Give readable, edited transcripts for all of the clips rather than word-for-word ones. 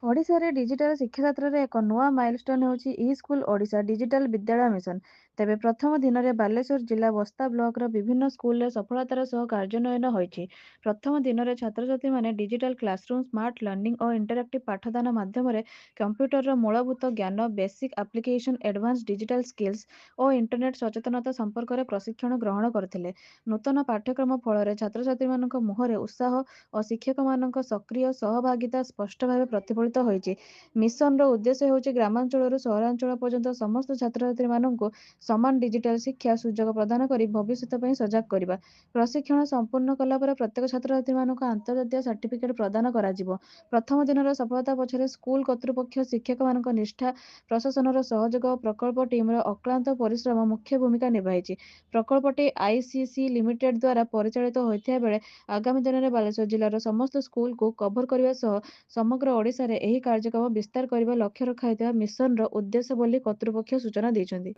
ଓଡ଼ିଶାରେ ଡିଜିଟାଲ ଶିକ୍ଷା କ୍ଷେତ୍ରରେ ଏକ ନୂଆ ମାଇଲଷ୍ଟୋନ୍ ହେଉଛି ଇ-ସ୍କୁଲ ଓଡ଼ିଶା ଡିଜିଟାଲ ବିଦ୍ୟାଳୟ ମିଶନ। ତେବେ ପ୍ରଥମ ଦିନରେ ବାଲେଶ୍ୱର ଜିଲ୍ଲା ବସ୍ତା ବ୍ଲକର ବିଭିନ୍ନ ସ୍କୁଲରେ ସଫଳତାର ସହ କାର୍ଯ୍ୟାନ୍ୱୟନ ହୋଇଛି। ପ୍ରଥମ ଦିନରେ ଛାତ୍ରଛାତ୍ରୀମାନେ ଡିଜିଟାଲ କ୍ଲାସରୁମ୍, ସ୍ମାର୍ଟ ଲର୍ଣ୍ଣିଂ ଓ ଇଣ୍ଟରାକ୍ଟିଭ୍ ପାଠଦାନ ମାଧ୍ୟମରେ କମ୍ପ୍ୟୁଟରର ମୂଳଭୂତ ଜ୍ଞାନ, basic application, advance digital skills ଓ ଇଣ୍ଟରନେଟ୍ ସଚେତନତା ସମ୍ପର୍କରେ ପ୍ରଶିକ୍ଷଣ ଗ୍ରହଣ କରିଥିଲେ। ନୂତନ ପାଠ୍ୟକ୍ରମ ଫଳରେ ଛାତ୍ରଛାତ୍ରୀମାନଙ୍କ ମୁହଁରେ ଉତ୍ସାହ ଓ ଶିକ୍ଷକମାନଙ୍କ ସକ୍ରିୟ ସହଭାଗିତା ସ୍ପଷ୍ଟ ଭାବେ ପ୍ରତିଫଳିତ ହୋଇଛି। ମିଶନର ଉଦ୍ଦେଶ୍ୟ ହେଉଛି ଗ୍ରାମାଞ୍ଚଳରୁ ସହରାଞ୍ଚଳ ପର୍ଯ୍ୟନ୍ତ ସମସ୍ତ ଛାତ୍ରଛାତ୍ରୀମାନଙ୍କୁ ସମାନ ଡିଜିଟାଲ ଶିକ୍ଷା ସୁଯୋଗ ପ୍ରଦାନ କରି ଭବିଷ୍ୟତ ପାଇଁ ସଜାଗ କରିବା। ପ୍ରଶିକ୍ଷଣ ସମ୍ପୂର୍ଣ୍ଣ କଲା ପରେ ପ୍ରତ୍ୟେକ ଛାତ୍ରଛାତ୍ରୀମାନଙ୍କୁ ଆନ୍ତର୍ଜାତୀୟ ସାର୍ଟିଫିକେଟ୍ ପ୍ରଦାନ କରାଯିବ। ପ୍ରଥମ ଦିନର ସଫଳତା ପଛରେ ସ୍କୁଲ କର୍ତ୍ତୃପକ୍ଷ, ଶିକ୍ଷକମାନଙ୍କ ନିଷ୍ଠା, ପ୍ରଶାସନର ସହଯୋଗ ଓ ପ୍ରକଳ୍ପ ଟିମ୍ର ଅକ୍ଳାନ୍ତ ପରିଶ୍ରମ ମୁଖ୍ୟ ଭୂମିକା ନିଭାଇଛି। ପ୍ରକଳ୍ପଟି ଆଇସିସି ଲିମିଟେଡ୍ ଦ୍ୱାରା ପରିଚାଳିତ ହୋଇଥିବା ବେଳେ ଆଗାମୀ ଦିନରେ ବାଲେଶ୍ୱର ଜିଲ୍ଲାର ସମସ୍ତ ସ୍କୁଲକୁ କଭର କରିବା ସହ ସମଗ୍ର ଓଡ଼ିଶାରେ ଏହି କାର୍ଯ୍ୟକ୍ରମ ବିସ୍ତାର କରିବା ଲକ୍ଷ୍ୟ ରଖାଯାଇଥିବା ମିଶନର ଉଦ୍ଦେଶ୍ୟ ବୋଲି କର୍ତ୍ତୃପକ୍ଷ ସୂଚନା ଦେଇଛନ୍ତି।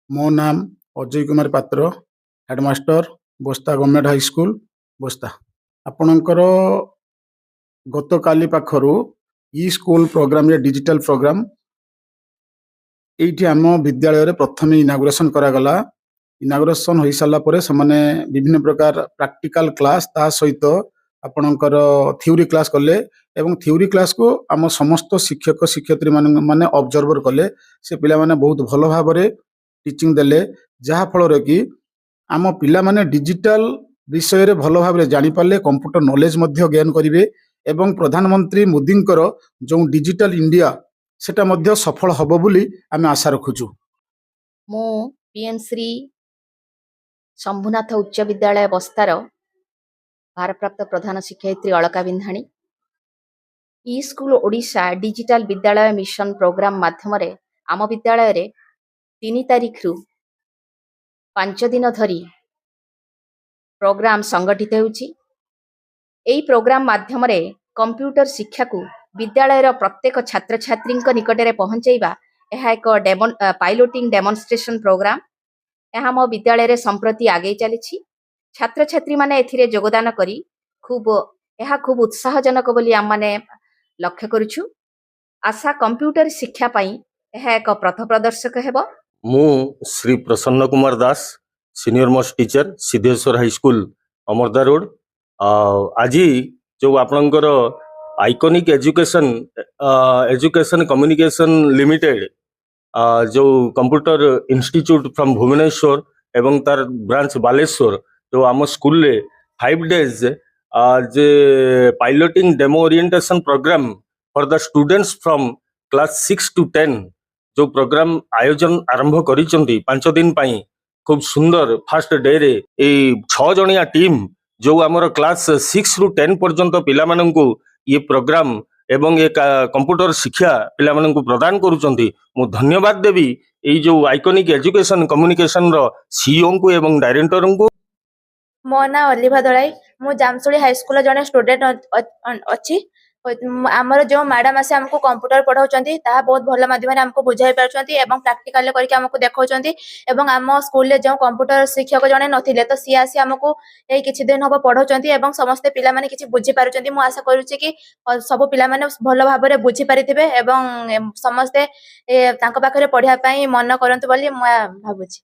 ମୋ ନାମ ଅଜୟ କୁମାର ପାତ୍ର, ହେଡମାଷ୍ଟର ବସ୍ତା ଗଭର୍ଣ୍ଣମେଣ୍ଟ ହାଇସ୍କୁଲ ବସ୍ତା। ଆପଣଙ୍କର ଗତକାଲି ପାଖରୁ ଇ ସ୍କୁଲ ପ୍ରୋଗ୍ରାମରେ ଡିଜିଟାଲ ପ୍ରୋଗ୍ରାମ ଏଇଠି ଆମ ବିଦ୍ୟାଳୟରେ ପ୍ରଥମେ ଇନାଗୁରେସନ କରାଗଲା। ଇନାଗୁରେସନ ହୋଇସାରିଲା ପରେ ସେମାନେ ବିଭିନ୍ନ ପ୍ରକାର ପ୍ରାକ୍ଟିକାଲ କ୍ଲାସ ତା ସହିତ ଆପଣଙ୍କର ଥିଓରି କ୍ଲାସ କଲେ ଏବଂ ଥିଓରି କ୍ଲାସକୁ ଆମ ସମସ୍ତ ଶିକ୍ଷକ ଶିକ୍ଷୟିତ୍ରୀ ମାନେ ଅବଜର୍ଭର କଲେ। ସେ ପିଲାମାନେ ବହୁତ ଭଲ ଭାବରେ ଟିଚିଂ ଦେଲେ, ଯାହାଫଳରେ କି ଆମ ପିଲାମାନେ ଡିଜିଟାଲ ବିଷୟରେ ଭଲ ଭାବରେ ଜାଣିପାରିଲେ, କମ୍ପ୍ୟୁଟର ନଲେଜ ମଧ୍ୟ ଗେନ୍ କରିବେ ଏବଂ ପ୍ରଧାନମନ୍ତ୍ରୀ ମୋଦିଙ୍କର ଯେଉଁ ଡିଜିଟାଲ ଇଣ୍ଡିଆ ସେଟା ମଧ୍ୟ ସଫଳ ହେବ ବୋଲି ଆମେ ଆଶା ରଖୁଛୁ। ମୁଁ ପିଏମ୍ ଶ୍ରୀ ଶମ୍ଭୁନାଥ ଉଚ୍ଚ ବିଦ୍ୟାଳୟ ବସ୍ତାର ଭାରପ୍ରାପ୍ତ ପ୍ରଧାନ ଶିକ୍ଷୟିତ୍ରୀ ଅଳକା ବିନ୍ଧାଣୀ। ଇ ସ୍କୁଲ ଓଡ଼ିଶା ଡିଜିଟାଲ ବିଦ୍ୟାଳୟ ମିଶନ ପ୍ରୋଗ୍ରାମ ମାଧ୍ୟମରେ ଆମ ବିଦ୍ୟାଳୟରେ 3 ତାରିଖରୁ 5 ଦିନ ଧରି ପ୍ରୋଗ୍ରାମ ସଂଗଠିତ ହେଉଛି। ଏହି ପ୍ରୋଗ୍ରାମ ମାଧ୍ୟମରେ କମ୍ପ୍ୟୁଟର ଶିକ୍ଷାକୁ ବିଦ୍ୟାଳୟର ପ୍ରତ୍ୟେକ ଛାତ୍ରଛାତ୍ରୀଙ୍କ ନିକଟରେ ପହଞ୍ଚାଇବା ଏହା ଏକ ପାଇଲୋଟିଂ ଡେମନଷ୍ଟ୍ରେସନ ପ୍ରୋଗ୍ରାମ। ଏହା ମୋ ବିଦ୍ୟାଳୟରେ ସମ୍ପ୍ରତି ଆଗେଇ ଚାଲିଛି। ଛାତ୍ରଛାତ୍ରୀମାନେ ଏଥିରେ ଯୋଗଦାନ କରି ଏହା ଖୁବ୍ ଉତ୍ସାହଜନକ ବୋଲି ଆମମାନେ ଲକ୍ଷ୍ୟ କରୁଛୁ। ଆଶା କମ୍ପ୍ୟୁଟର ଶିକ୍ଷା ପାଇଁ ଏହା ଏକ ପଥ ପ୍ରଦର୍ଶକ ହେବ। ମୁଁ Shri Prasanna Kumar Das, senior most teacher Siddheshwar high school Amarda road. आज जो आपणकर आइकॉनिक एजुकेशन कम्युनिकेशन लिमिटेड जो कंप्यूटर इंस्टीट्यूट फ्रॉम भुवनेश्वर एवं तार ब्रांच बालेश्वर जो आम स्कूल रे 5 days जे piloting demo orientation program for the students from class 6 to 10 जो प्रोग्राम आयोजन आरंभ करिसेंती 5 दिन पाई खूब सुंदर फास्ट डे रे 6 जणिया टीम जो आमर क्लास 6 ରୁ 10 पर्यंत पिला माननकु ये प्रोग्राम एवं ये कंप्यूटर शिक्षा पिला माननकु प्रदान करूचंती। मु धन्यवाद देवी ए जो आइकॉनिक एजुकेशन कम्युनिकेशन रो सीईओ को एवं डायरेक्टर को। मो ना अलिभा दलाई, मु जामसुली हाई स्कूल जने स्टूडेंट अच्छी। आमर जो मैडम आसे हमको कंप्यूटर पढ़ाउछंती ताहा बहुत भल माध्यम हमको बुझाई पारछंती एवं प्रैक्टिकल करके हमको देखाउछंती एवं आम स्कूल रे जो कंप्यूटर शिक्षक जने नथिले तो सी आसी हमको एई किछि दिन हबो पढ़ाउछंती एवं समस्त पिला माने किछि बुझी पारुछंती। मु आशा करूछि कि सब पिला माने भल भाबरे बुझी पारिथिबे एवं समस्त तांको पाखरे पढ़िया पई मन करंतु बोली मु भाबुछि।